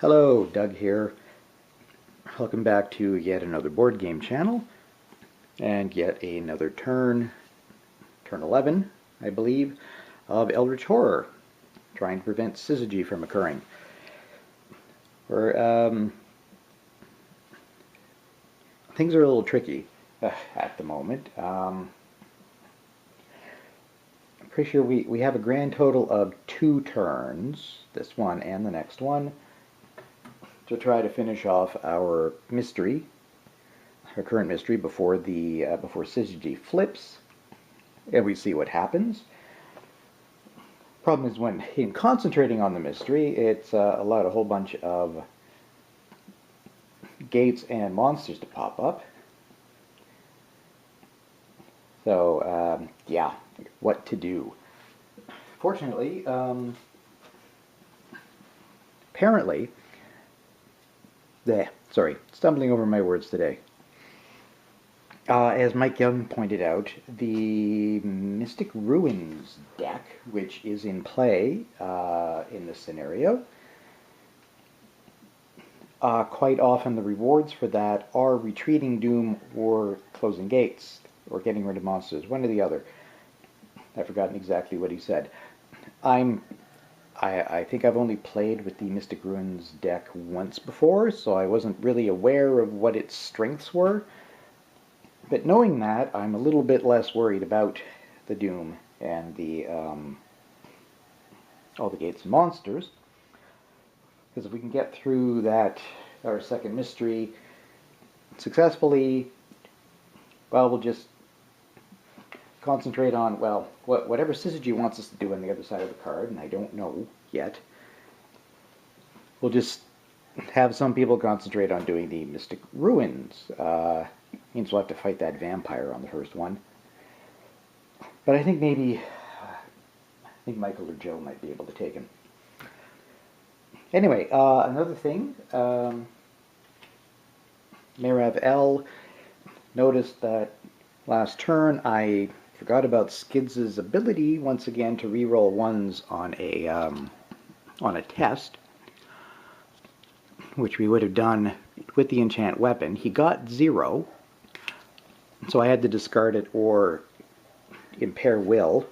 Hello, Doug here. Welcome back to yet another board game channel and yet another turn 11, I believe, of Eldritch Horror, trying to prevent Syzygy from occurring. Things are a little tricky at the moment. I'm pretty sure we have a grand total of 2 turns, this one and the next one, to try to finish off our mystery, our current mystery, before Syzygy flips, and we see what happens. Problem is, when in concentrating on the mystery, it's allowed a whole bunch of gates and monsters to pop up. So, yeah, what to do? Fortunately, apparently, stumbling over my words today. As Mike Young pointed out, the Mystic Ruins deck, which is in play in this scenario, quite often the rewards for that are retreating doom or closing gates, or getting rid of monsters, one or the other. I've forgotten exactly what he said. I think I've only played with the Mystic Ruins deck once before, so I wasn't really aware of what its strengths were. But knowing that, I'm a little bit less worried about the doom and the all the gates and monsters. Because if we can get through that, our second mystery, successfully, well, we'll just concentrate on, well, whatever Syzygy wants us to do on the other side of the card, and I don't know yet. We'll just have some people concentrate on doing the Mystic Ruins. Means we'll have to fight that vampire on the first one. But I think Michael or Joe might be able to take him. Anyway, another thing, Marav L noticed that last turn I forgot about Skids' ability once again to reroll ones on a test, which we would have done with the enchant weapon. He got 0, so I had to discard it or impair will.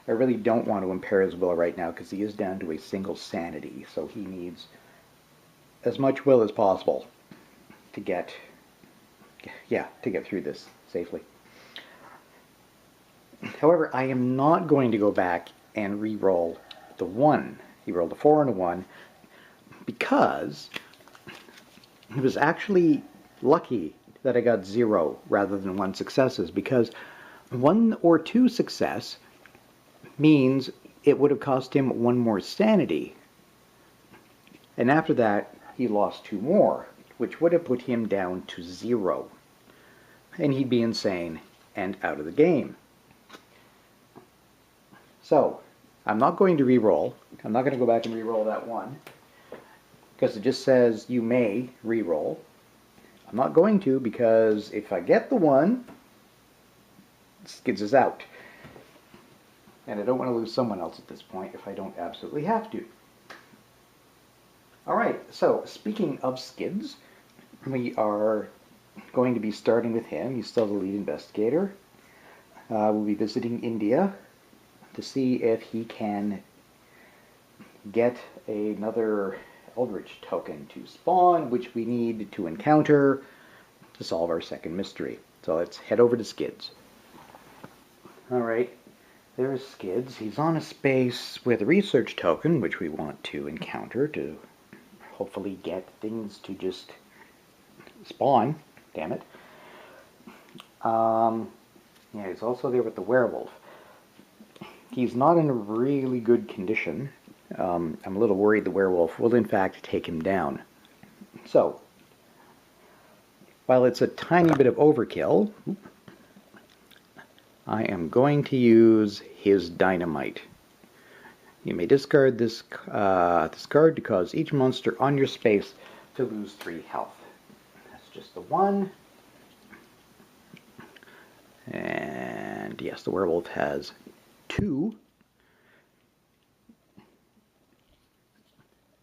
I really don't want to impair his will right now because he is down to a single sanity, so he needs as much will as possible to get through this safely. However, I am not going to go back and re-roll the 1. He rolled a 4 and a 1 because it was actually lucky that I got 0 rather than 1 successes, because 1 or 2 success means it would have cost him 1 more sanity. And after that, he lost 2 more, which would have put him down to 0. And he'd be insane and out of the game. So, I'm not going to re-roll. I'm not going to go back and re-roll that 1, because it just says you may re-roll. I'm not going to, because if I get the 1, Skids is out. And I don't want to lose someone else at this point if I don't absolutely have to. Alright, so speaking of Skids, we are going to be starting with him. He's still the lead investigator. We'll be visiting India to see if he can get another Eldritch token to spawn, which we need to encounter to solve our second mystery. So let's head over to Skids. Alright, there's Skids. He's on a space with a research token, which we want to encounter to hopefully get things to just spawn. Damn it. Yeah, he's also there with the werewolf. He's not in a really good condition. I'm a little worried the werewolf will in fact take him down. So, while it's a tiny bit of overkill, I am going to use his dynamite. You may discard this card to cause each monster on your space to lose 3 health. That's just the 1. And yes, the werewolf has 2.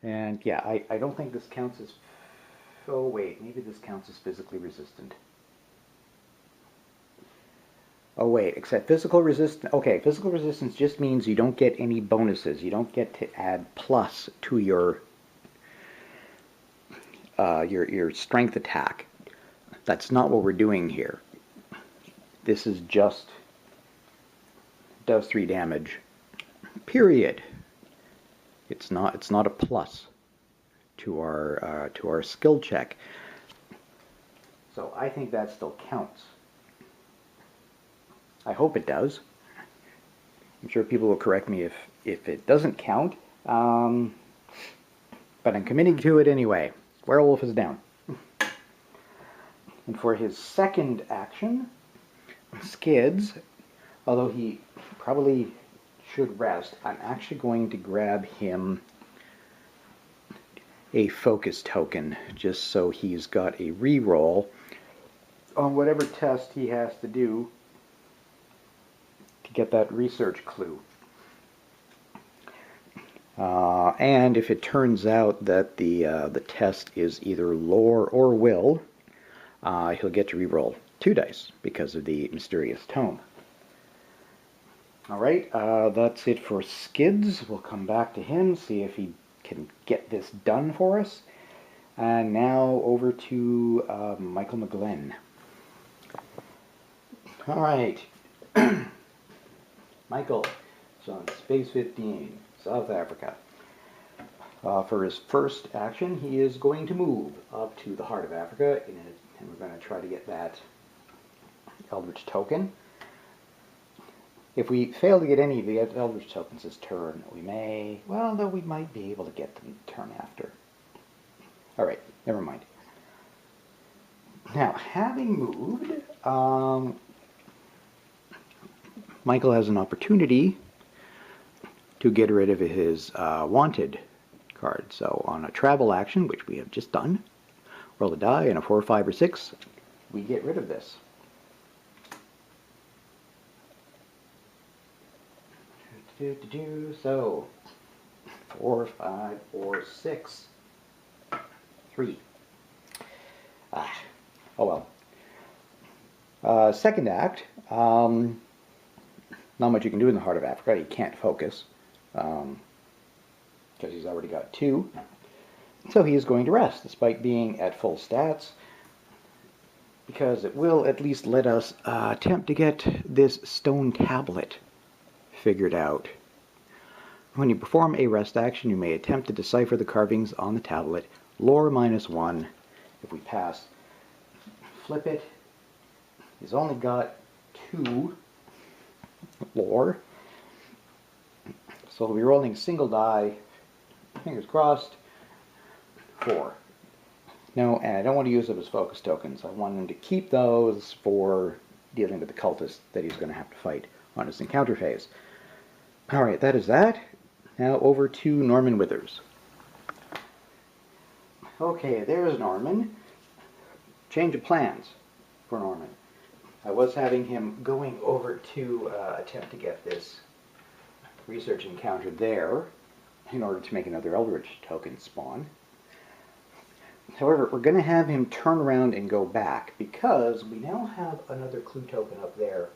And yeah, I don't think this counts as... Oh wait, maybe this counts as physically resistant. Oh wait, except physical resistance... Okay, physical resistance just means you don't get any bonuses. You don't get to add plus to your strength attack. That's not what we're doing here. This is just does 3 damage. Period. It's not a plus to our skill check. So I think that still counts. I hope it does. I'm sure people will correct me if it doesn't count. But I'm committing to it anyway. Werewolf is down. And for his second action, Skids, although he probably should rest, I'm actually going to grab him a focus token, just so he's got a reroll on whatever test he has to do to get that research clue. And if it turns out that the test is either lore or will, he'll get to reroll 2 dice because of the mysterious tome. Alright, that's it for Skids. We'll come back to him, see if he can get this done for us. And now over to Michael McGlenn. Alright. Michael is on Space 15, South Africa. For his first action, he is going to move up to the heart of Africa, and we're going to try to get that Eldritch token. If we fail to get any of the Eldritch tokens this turn, we may, well, no, we might be able to get them the turn after. Alright, never mind. Now, having moved, Michael has an opportunity to get rid of his wanted card. So on a travel action, which we have just done, roll a die, and a 4, 5, or 6, we get rid of this. So 4, 5, or 6, 3. Oh well. Second act. Not much you can do in the heart of Africa. He can't focus because he's already got 2. So he is going to rest, despite being at full stats, because it will at least let us attempt to get this stone tablet figured out. When you perform a rest action, you may attempt to decipher the carvings on the tablet. Lore -1. If we pass, flip it. He's only got 2 lore. So we'll be rolling a single die, fingers crossed, 4. No, and I don't want to use up his focus tokens. I want him to keep those for dealing with the cultist that he's going to have to fight on his encounter phase. Alright, that is that. Now over to Norman Withers. Okay, there's Norman. Change of plans for Norman. I was having him going over to attempt to get this research encounter there in order to make another Eldritch token spawn. However, we're going to have him turn around and go back because we now have another clue token up there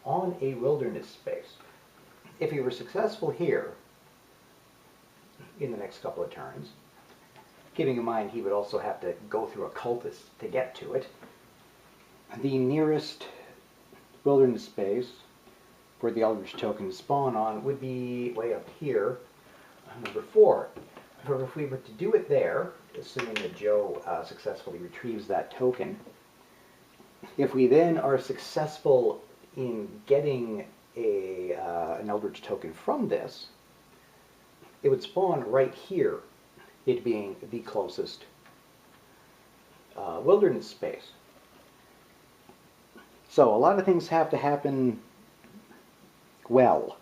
on a wilderness space. If he were successful here in the next couple of turns, keeping in mind he would also have to go through a cultist to get to it, the nearest wilderness space for the Eldritch token to spawn on would be way up here, number 4. However, if we were to do it there, assuming that Joe successfully retrieves that token, if we then are successful in getting an Eldritch token from this, it would spawn right here, it being the closest wilderness space. So a lot of things have to happen well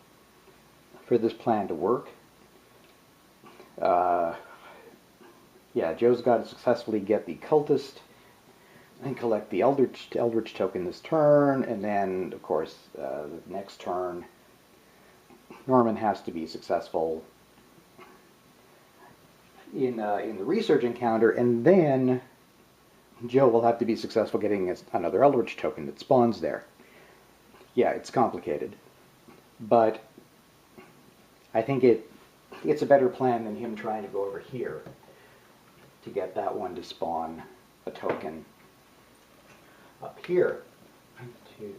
for this plan to work. Yeah, Joe's got to successfully get the cultist and collect the Eldritch token this turn, and then, of course, the next turn, Norman has to be successful in the research encounter, and then Joe will have to be successful getting another Eldritch token that spawns there. Yeah, it's complicated, but I think it's a better plan than him trying to go over here to get that one to spawn a token up here. 1, 2,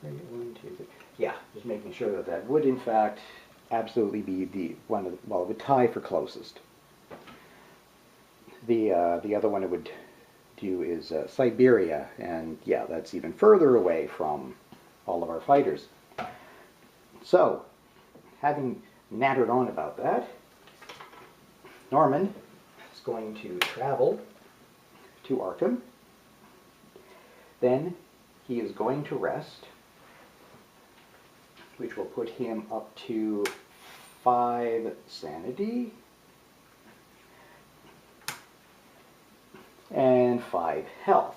3, 1, 2, 3. Yeah, just making sure that that would in fact absolutely be the one of the, well, it would tie for closest. The other one it would do is Siberia, and yeah, that's even further away from all of our fighters. So, having nattered on about that, Norman is going to travel to Arkham. Then he is going to rest, which will put him up to 5 sanity and 5 health.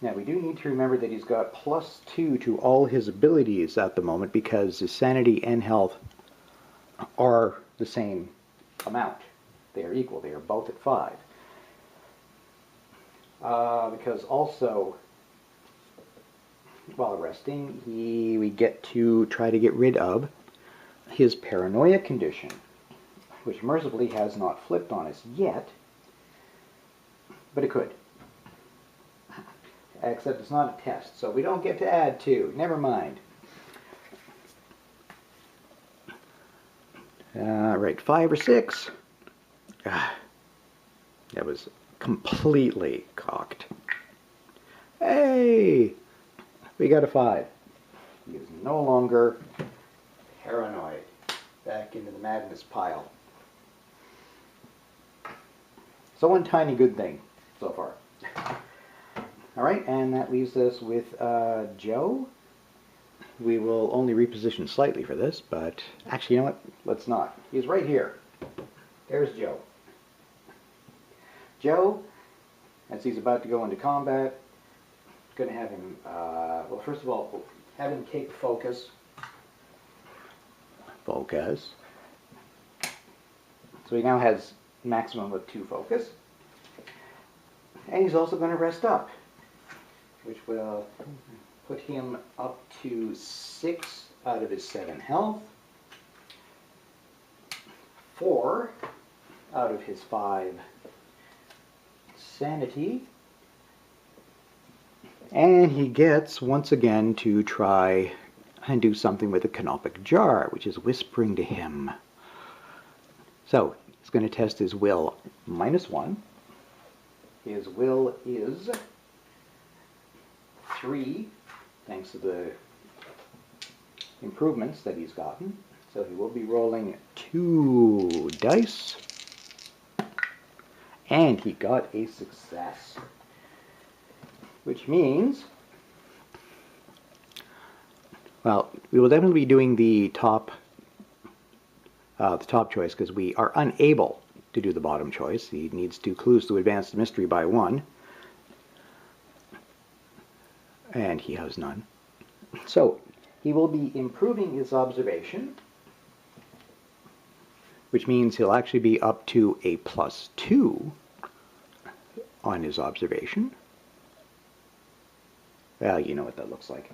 Now we do need to remember that he's got +2 to all his abilities at the moment because his sanity and health are the same amount. They are equal. They are both at 5. Because also, while resting, we get to try to get rid of his paranoia condition, which mercifully has not flipped on us yet, but it could. Except it's not a test, so we don't get to add 2. Never mind. Right, 5 or 6. That was completely cocked. Hey! We got a 5. He is no longer paranoid. Back into the madness pile. So one tiny good thing so far. Alright, and that leaves us with Joe. We will only reposition slightly for this, but actually, you know what? Let's not. He's right here. There's Joe. Joe, as he's about to go into combat, going to have him, well, first of all, have him take focus. Focus. So he now has maximum of 2 focus. And he's also going to rest up, which will put him up to 6 out of his 7 health, 4 out of his 5 sanity, and he gets once again to try and do something with the canopic jar, which is whispering to him. So he's going to test his will -1. His will is 3, thanks to the improvements that he's gotten. So he will be rolling 2 dice. And he got a success. Which means, well, we will definitely be doing the top choice because we are unable to do the bottom choice. He needs 2 clues to advance the mystery by 1. And he has none. So he will be improving his observation, which means he'll actually be up to a +2 on his observation. Well, you know what that looks like.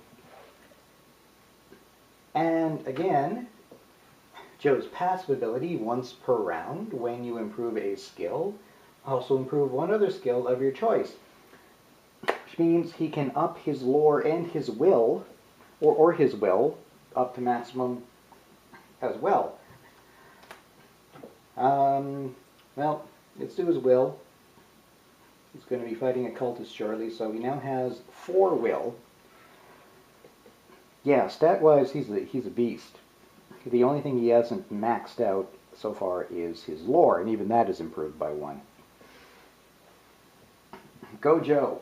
And again, Joe's passive ability, once per round, when you improve a skill, also improve one other skill of your choice. Which means he can up his lore and his will, or his will, up to maximum as well. Well, let's do his will. He's going to be fighting a cultist shortly, so he now has 4 will. Yeah, stat-wise, he's a beast. The only thing he hasn't maxed out so far is his lore, and even that is improved by 1. Go, Joe.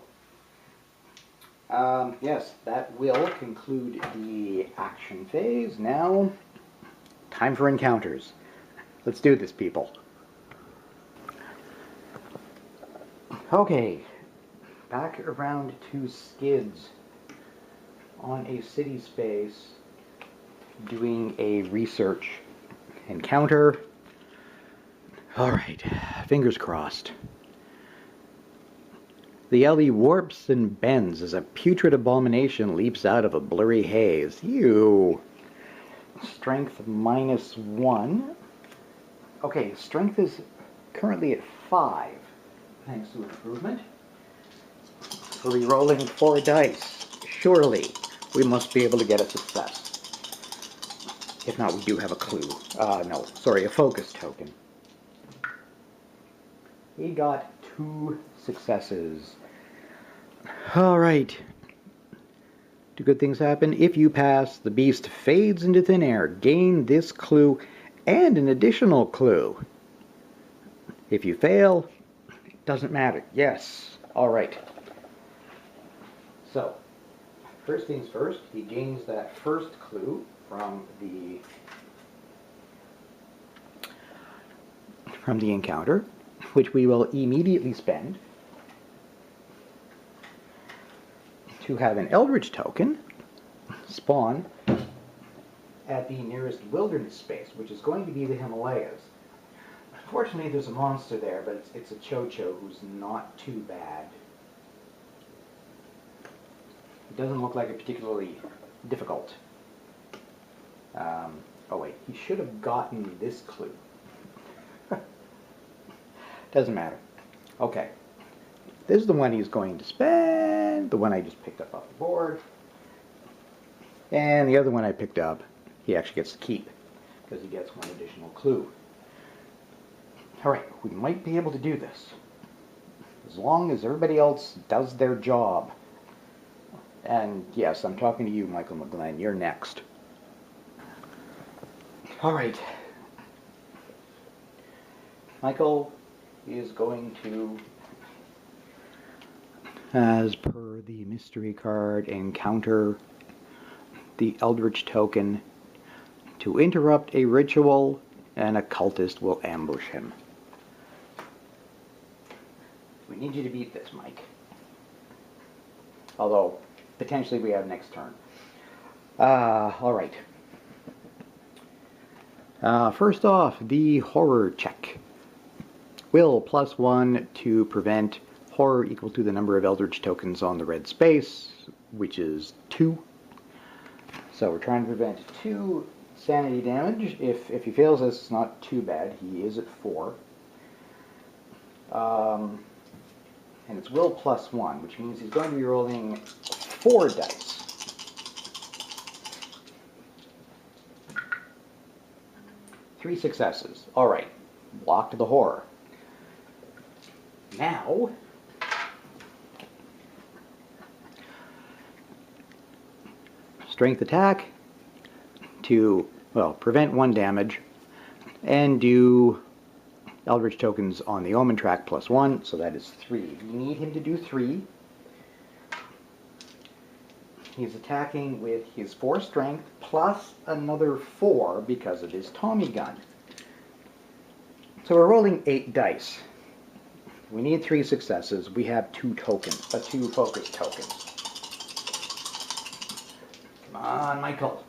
Yes, that will conclude the action phase. Now, time for encounters. Let's do this, people. Okay, back around to Skids on a city space doing a research encounter. Alright, fingers crossed. The alley warps and bends as a putrid abomination leaps out of a blurry haze. Ew. Strength -1. Okay, strength is currently at 5, thanks to improvement. We're re-rolling 4 dice. Surely, we must be able to get a success. If not, we do have a clue. No, sorry, a focus token. We got 2 successes. Alright. Do good things happen? If you pass, the beast fades into thin air. Gain this clue and an additional clue. If you fail, it doesn't matter. Yes. Alright. So, first things first, he gains that first clue from the encounter, which we will immediately spend to have an Eldritch token spawn at the nearest wilderness space, which is going to be the Himalayas. Unfortunately, there's a monster there, but it's a Cho-Cho who's not too bad. It doesn't look like a particularly difficult. Oh wait, he should have gotten this clue. Doesn't matter. Okay. This is the one he's going to spend, the one I just picked up off the board. And the other one I picked up, he actually gets to keep, because he gets one additional clue. Alright, we might be able to do this. As long as everybody else does their job. And yes, I'm talking to you, Michael McGlenn. You're next. Alright. Michael is going to, as per the mystery card, encounter the Eldritch token to interrupt a ritual, and a cultist will ambush him. We need you to beat this, Mike. Although, potentially we have next turn. Alright. First off, the horror check. Will +1 to prevent horror equal to the number of Eldritch tokens on the red space, which is 2. So we're trying to prevent 2 sanity damage. If he fails this, it's not too bad. He is at 4. And it's will +1, which means he's going to be rolling 4 dice. Three successes. Alright. Blocked the horror. Now, strength attack to, well, prevent 1 damage and do Eldritch tokens on the Omen track +1, so that is 3. We need him to do 3. He's attacking with his 4 strength plus another 4 because of his Tommy gun. So we're rolling 8 dice. We need 3 successes. We have 2 tokens, 2 focus tokens. Come on, Michael.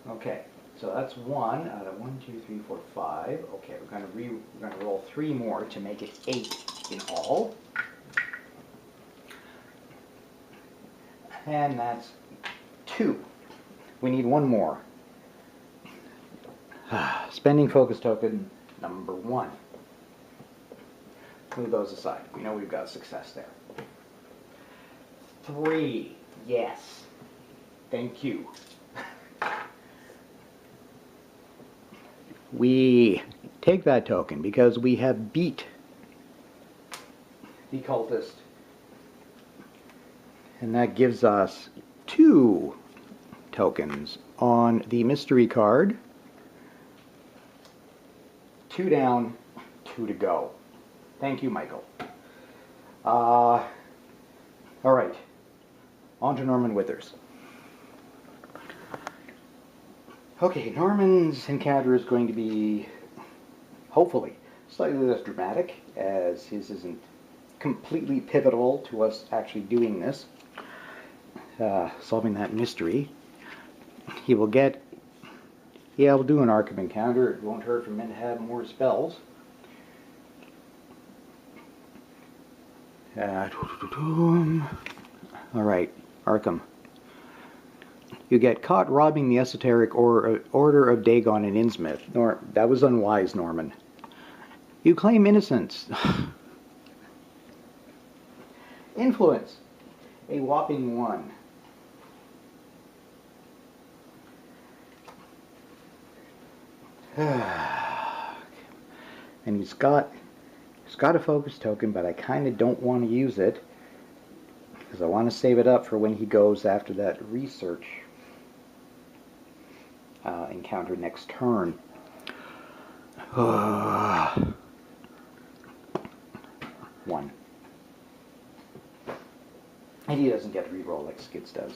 Okay, so that's 1 out of 1, 2, 3, 4, 5. Okay, we're going to roll 3 more to make it 8 in all. And that's 2. We need 1 more. Spending focus token number 1. Move those aside. We know we've got success there. 3. Yes. Thank you. We take that token because we have beat the cultist. And that gives us 2 tokens on the mystery card. 2 down, 2 to go. Thank you, Michael. Alright. On to Norman Withers. Okay, Norman's encounter is going to be, hopefully, slightly less dramatic, as his isn't completely pivotal to us actually doing this. Solving that mystery. We'll do an Arkham encounter. It won't hurt for men to have more spells. Alright, Arkham. You get caught robbing the esoteric Order of Dagon in Innsmouth. That was unwise, Norman. You claim innocence. Influence. A whopping 1. And he's got a focus token, but I kind of don't want to use it because I want to save it up for when he goes after that research encounter next turn. 1. And he doesn't get to reroll like Skids does.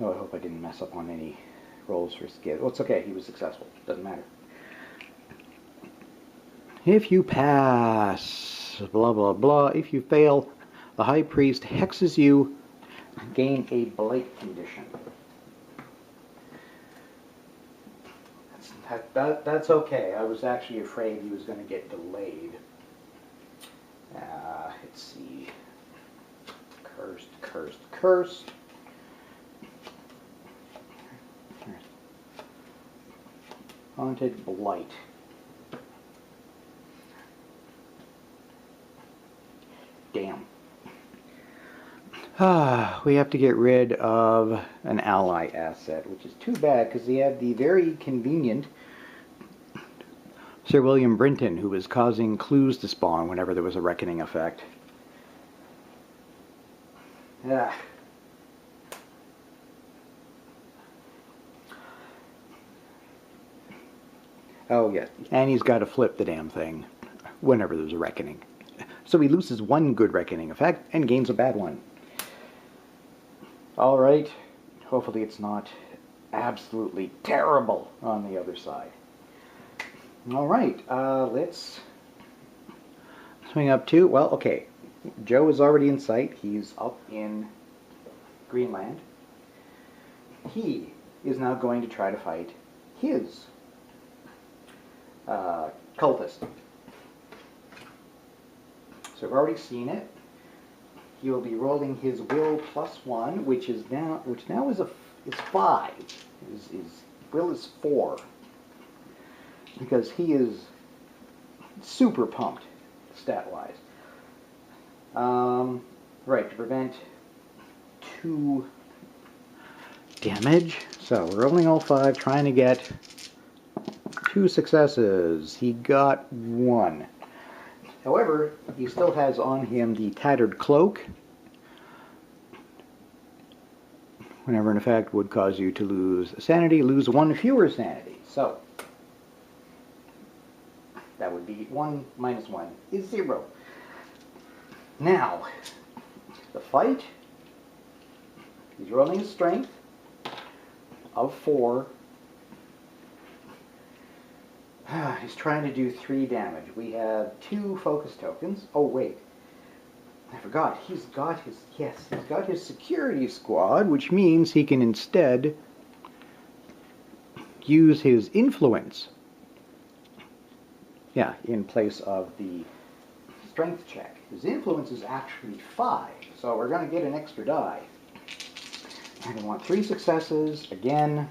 Oh, I hope I didn't mess up on any rolls for Skids. Well, it's okay. He was successful. Doesn't matter. If you pass, blah, blah, blah. If you fail, the High Priest hexes you. Gain a blight condition. That's okay. I was actually afraid he was going to get delayed. Let's see. Cursed, cursed, cursed. Haunted Blight. Damn. We have to get rid of an ally asset, which is too bad because he had the very convenient Sir William Brinton, who was causing clues to spawn whenever there was a reckoning effect. Yeah. Oh, yeah. And he's got to flip the damn thing whenever there's a reckoning. So he loses one good reckoning effect and gains a bad one. Alright. Hopefully it's not absolutely terrible on the other side. Alright. Let's swing up to... Well, okay. Joe is already in sight. He's up in Greenland. He is now going to try to fight his cultist. So I've already seen it. He will be rolling his will +1, which now is 5. His will is 4 because he is super pumped stat-wise. Right, to prevent 2 damage. So we're rolling all 5, trying to get 2 successes. He got 1. However, he still has on him the Tattered Cloak. Whenever an effect would cause you to lose sanity, lose 1 fewer sanity. So, that would be 1 minus 1 is 0. Now, the fight, he's rolling his strength of 4. He's trying to do 3 damage. We have 2 focus tokens. Oh, wait. I forgot. He's got his security squad, which means he can instead use his influence. Yeah, in place of the strength check. His influence is actually 5, so we're going to get an extra die. And I want 3 successes. Again,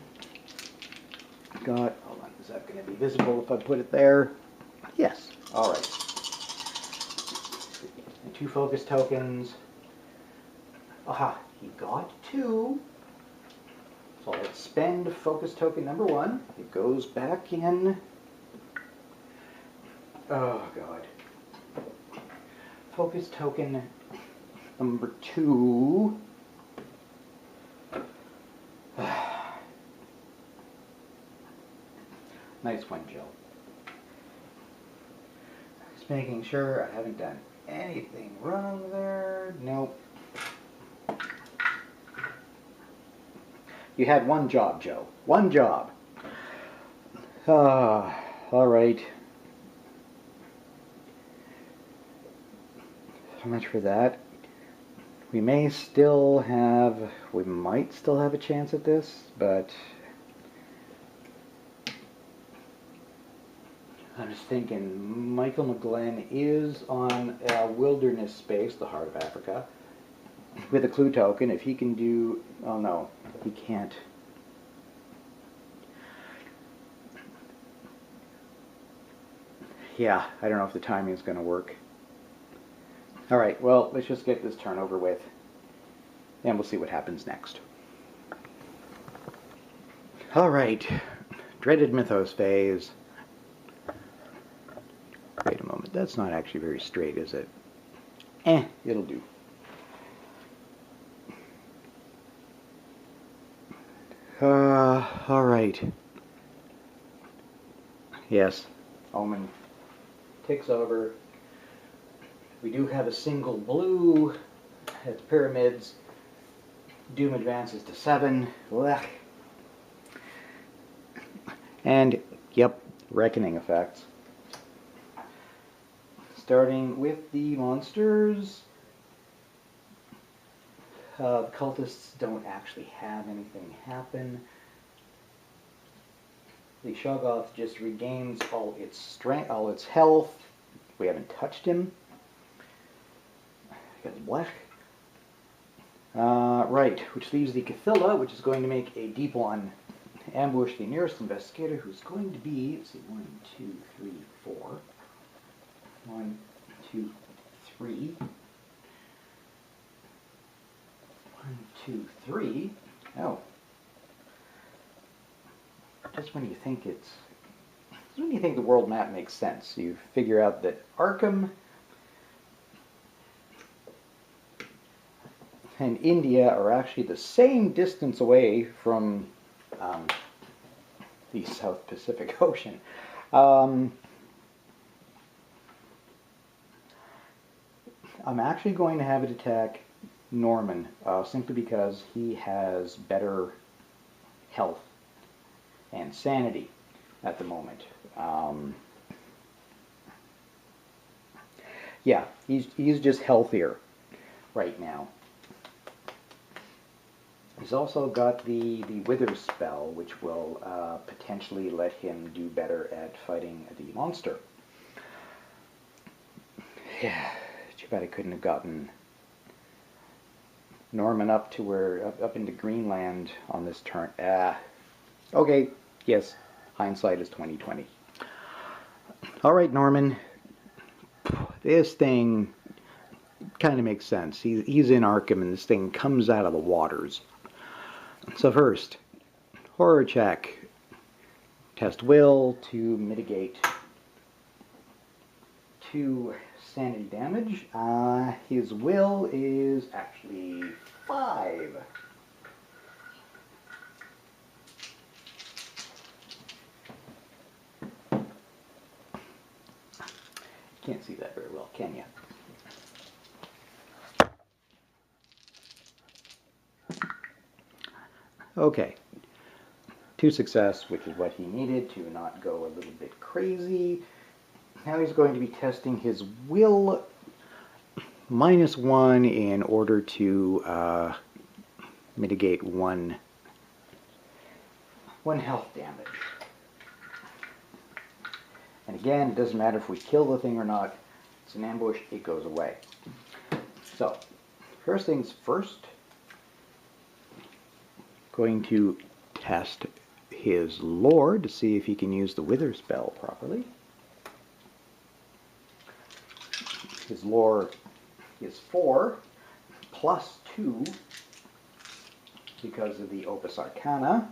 got... Is that going to be visible if I put it there? Yes. All right. And 2 focus tokens. Aha, he got 2. So let's spend focus token number 1. It goes back in. Oh, God. Focus token number 2. Nice one, Jill. Just making sure I haven't done anything wrong there. Nope. You had 1 job, Joe. 1 job. All right. So much for that. We might still have a chance at this, but... I'm just thinking, Michael McGlenn is on Wilderness Space, the Heart of Africa, with a clue token. If he can do... Oh no, he can't. Yeah, I don't know if the timing is going to work. Alright, well, let's just get this turn over with, and we'll see what happens next. Alright, dreaded Mythos phase. Wait a moment, that's not actually very straight, is it? It'll do. Alright. Yes, Omen takes over. We do have a single blue. It's pyramids. Doom advances to 7. Blech. And, yep, reckoning effects. Starting with the monsters. The cultists don't actually have anything happen. The Shoggoth just regains all its strength, all its health. We haven't touched him. Because black. Right, which leaves the Cathilla, which is going to make a deep one. Ambush the nearest investigator, who's going to be, let's see, 1, 2, 3, 4. 1, 2, 3. 1, 2, 3. Oh. Just when you think the world map makes sense, you figure out that Arkham and India are actually the same distance away from the South Pacific Ocean. I'm actually going to have it attack Norman, simply because he has better health and sanity at the moment. Yeah, he's just healthier right now. He's also got the Wither spell, which will potentially let him do better at fighting the monster. Yeah, too bad I couldn't have gotten Norman up into Greenland on this turn. Okay, yes, hindsight is 20/20. All right, Norman. This thing kind of makes sense. He's in Arkham, and this thing comes out of the waters. So first, horror check. Test will to mitigate 2 sanity damage. His will is actually 5. Can't see that very well, can you? Okay. 2 success, which is what he needed to not go a little bit crazy. Now he's going to be testing his will -1 in order to mitigate 1 health damage. And again, it doesn't matter if we kill the thing or not. It's an ambush, it goes away. So, first things first, going to test his lore to see if he can use the Wither spell properly. His lore is 4 plus 2 because of the Opus Arcana.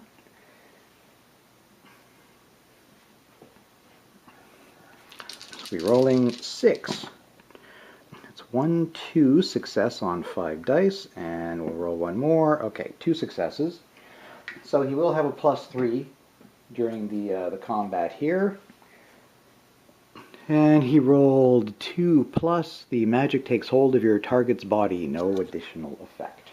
So we're rolling 6. That's 1, 2 success on 5 dice, and we'll roll 1 more. Okay, 2 successes. So he will have a +3 during the combat here. And he rolled 2 plus. The magic takes hold of your target's body. No additional effect.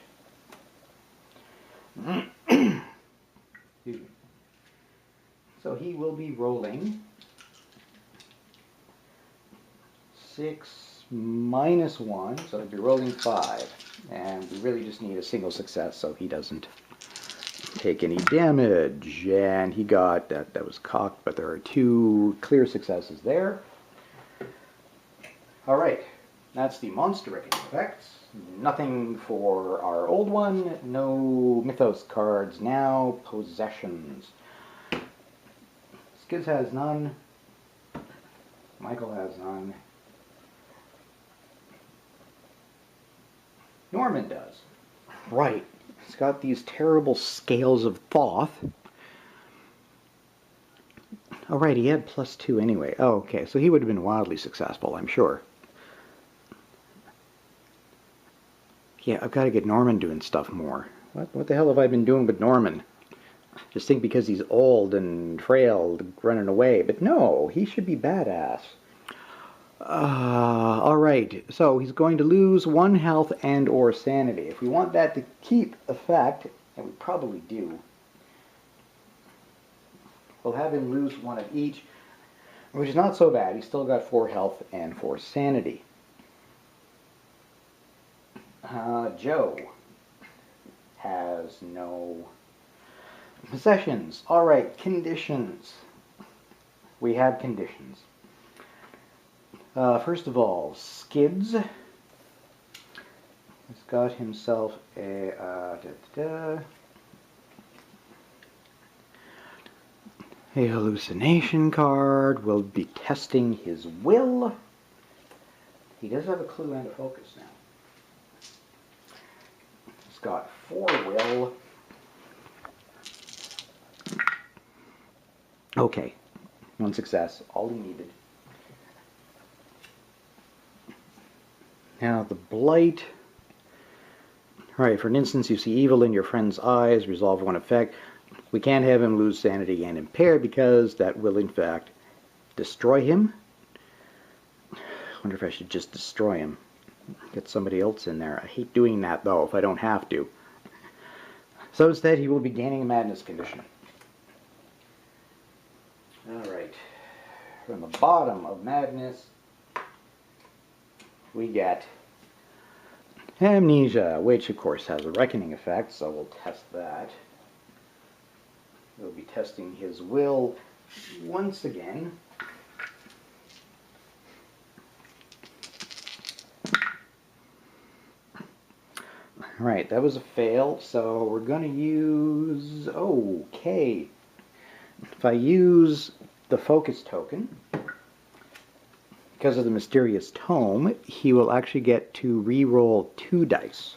So he will be rolling 6 minus 1. So he'll be rolling 5. And we really just need a single success so he doesn't take any damage. And he got, that was cocked, but there are 2 clear successes there. Alright, that's the monster-wrecking effects. Nothing for our old one. No Mythos cards now. Possessions. Skids has none. Michael has none. Norman does. Right. He's got these terrible scales of Thoth. Oh, right, he had +2 anyway. Oh, okay, so he would have been wildly successful, I'm sure. Yeah, I've got to get Norman doing stuff more. What the hell have I been doing with Norman? Just think because he's old and frail, running away. But no, he should be badass. Alright, so he's going to lose 1 health and or sanity. If we want that to keep effect, and we probably do, we'll have him lose 1 of each, which is not so bad. He's still got 4 health and 4 sanity. Joe has no possessions. Alright, conditions. We have conditions. First of all, Skids has got himself a a hallucination card. We'll be testing his will. He does have a clue and a focus now. He's got 4 will. Okay, 1 success, all he needed. Now the blight. Alright, for an instance, you see evil in your friend's eyes, resolve 1 effect. We can't have him lose sanity and impair because that will in fact destroy him. I wonder if I should just destroy him. Get somebody else in there. I hate doing that though if I don't have to. So instead he will be gaining a madness condition. Alright, from the bottom of madness we get amnesia, which of course has a reckoning effect, so we'll test that. We'll be testing his will once again. Right, that was a fail, so we're going to use... Okay. If I use the focus token, because of the mysterious tome, he will actually get to re-roll 2 dice.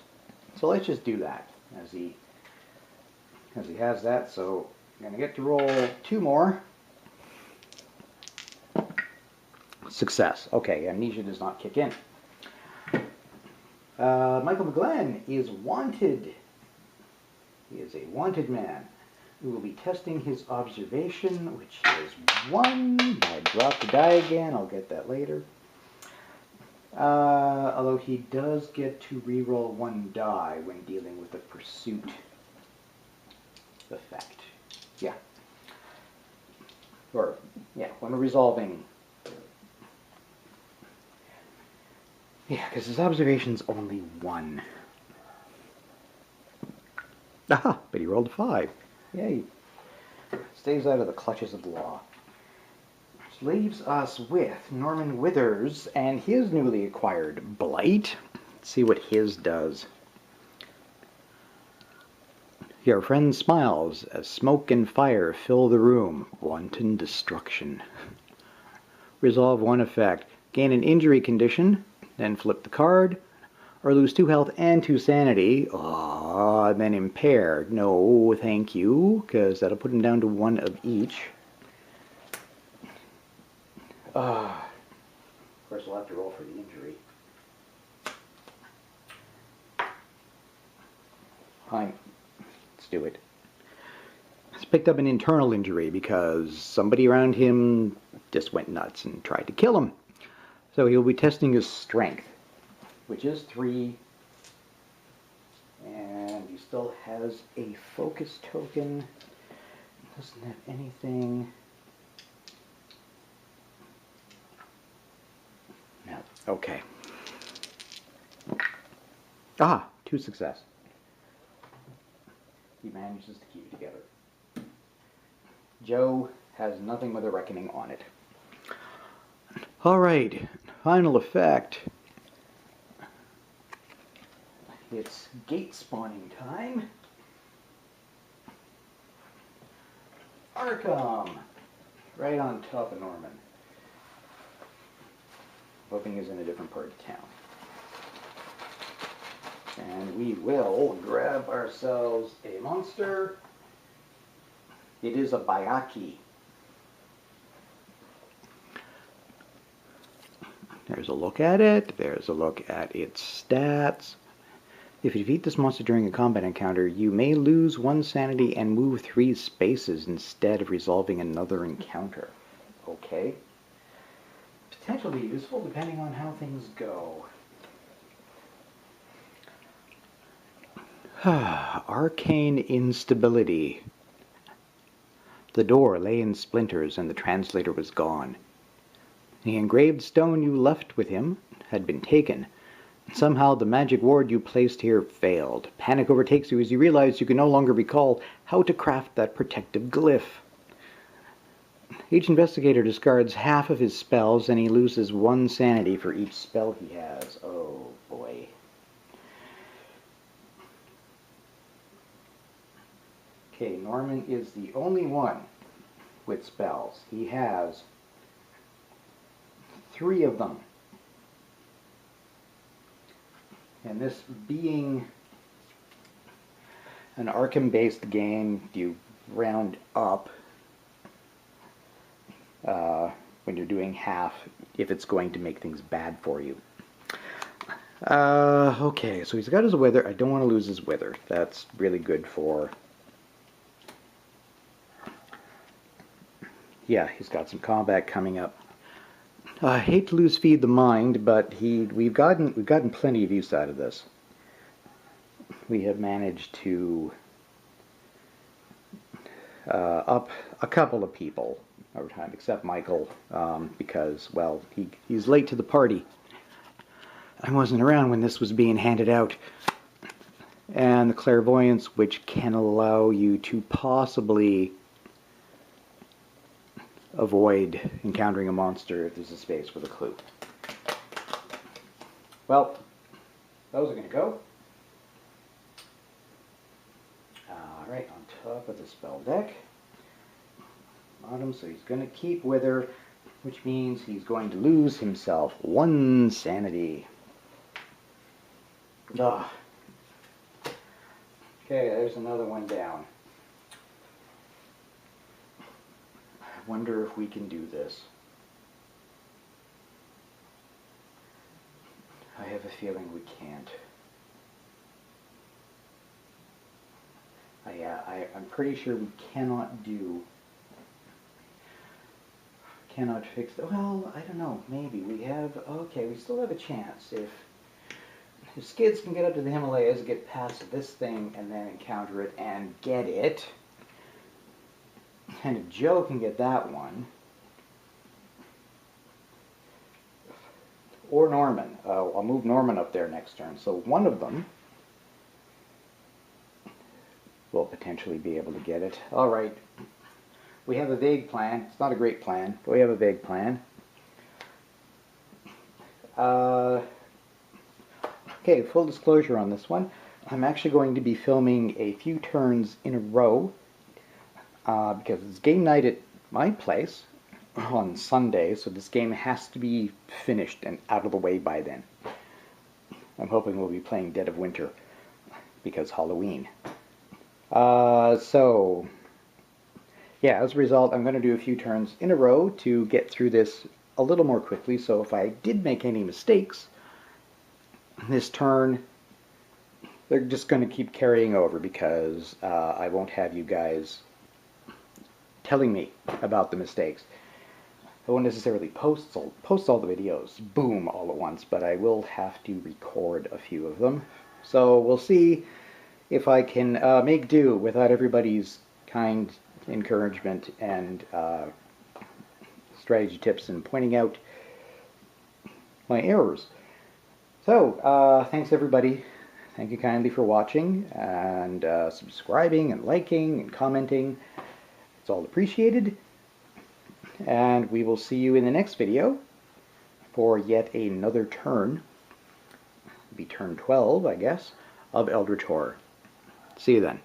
So let's just do that, as he has that, so I'm going to get to roll 2 more. Success. Okay, amnesia does not kick in. Michael McGlenn is wanted. He is a wanted man. We will be testing his observation, which is 1. I dropped the die again. I'll get that later. Although he does get to re-roll 1 die when dealing with a pursuit effect. Yeah. Or, yeah, when resolving. Yeah, because his observation's only 1. Aha! But he rolled a 5. Yay. Stays out of the clutches of the law. Which leaves us with Norman Withers and his newly acquired Blight. Let's see what his does. Your friend smiles as smoke and fire fill the room. Wanton destruction. Resolve 1 effect. Gain an injury condition, then flip the card. Or lose 2 health and 2 sanity. Then impair. No, thank you, because that'll put him down to 1 of each. Of course, we'll have to roll for the injury. Fine. Let's do it. He's picked up an internal injury because somebody around him just went nuts and tried to kill him. So he'll be testing his strength, which is 3. And he still has a focus token. Doesn't have anything. No. Okay. 2 success. he manages to keep it together. Joe has nothing with a reckoning on it. Alright, final effect. It's gate spawning time. Arkham! Right on top of Norman. Hoping he's in a different part of town. And we will grab ourselves a monster. It is a Bayaki. There's a look at it. There's a look at its stats. If you defeat this monster during a combat encounter, you may lose 1 sanity and move 3 spaces instead of resolving another encounter. Okay. Potentially useful depending on how things go. Arcane instability. The door lay in splinters and the translator was gone. The engraved stone you left with him had been taken. Somehow the magic ward you placed here failed. Panic overtakes you as you realize you can no longer recall how to craft that protective glyph. Each investigator discards half of his spells and he loses 1 sanity for each spell he has. Oh boy. Okay, Norman is the only one with spells. He has 3 of them. And this being an Arkham-based game, you round up when you're doing half if it's going to make things bad for you. Okay, so he's got his wither. I don't want to lose his wither. That's really good for... Yeah, he's got some combat coming up. I hate to lose Feed the Mind, but we've gotten plenty of use out of this. We have managed to up a couple of people over time, except Michael, because, well, he's late to the party. I wasn't around when this was being handed out. And the clairvoyance, which can allow you to possibly avoid encountering a monster if there's a space with a clue. Well, those are going to go. Alright, on top of the spell deck. Bottom, so he's going to keep Wither, which means he's going to lose himself 1 sanity. Ah. Okay, there's another one down. I wonder if we can do this. I have a feeling we can't. I'm pretty sure we cannot fix the, well, I don't know, maybe we have, okay, we still have a chance. If Skids can get up to the Himalayas, get past this thing, and then encounter it and get it, and if Joe can get that one, or Norman, I'll move Norman up there next turn, so one of them will potentially be able to get it. Alright, we have a vague plan. It's not a great plan, but we have a vague plan. Okay, full disclosure on this one. I'm actually going to be filming a few turns in a row because it's game night at my place on Sunday, so this game has to be finished and out of the way by then. I'm hoping we'll be playing Dead of Winter because Halloween. So, yeah, as a result, I'm going to do a few turns in a row to get through this a little more quickly, so if I did make any mistakes this turn, they're just going to keep carrying over because I won't have you guys telling me about the mistakes. I won't necessarily post all the videos, boom, all at once, but I will have to record a few of them. So we'll see if I can make do without everybody's kind encouragement and strategy tips and pointing out my errors. So, thanks everybody. Thank you kindly for watching and subscribing and liking and commenting. It's all appreciated. And we will see you in the next video for yet another turn. It'll be turn 12, I guess, of Eldritch Horror. See you then.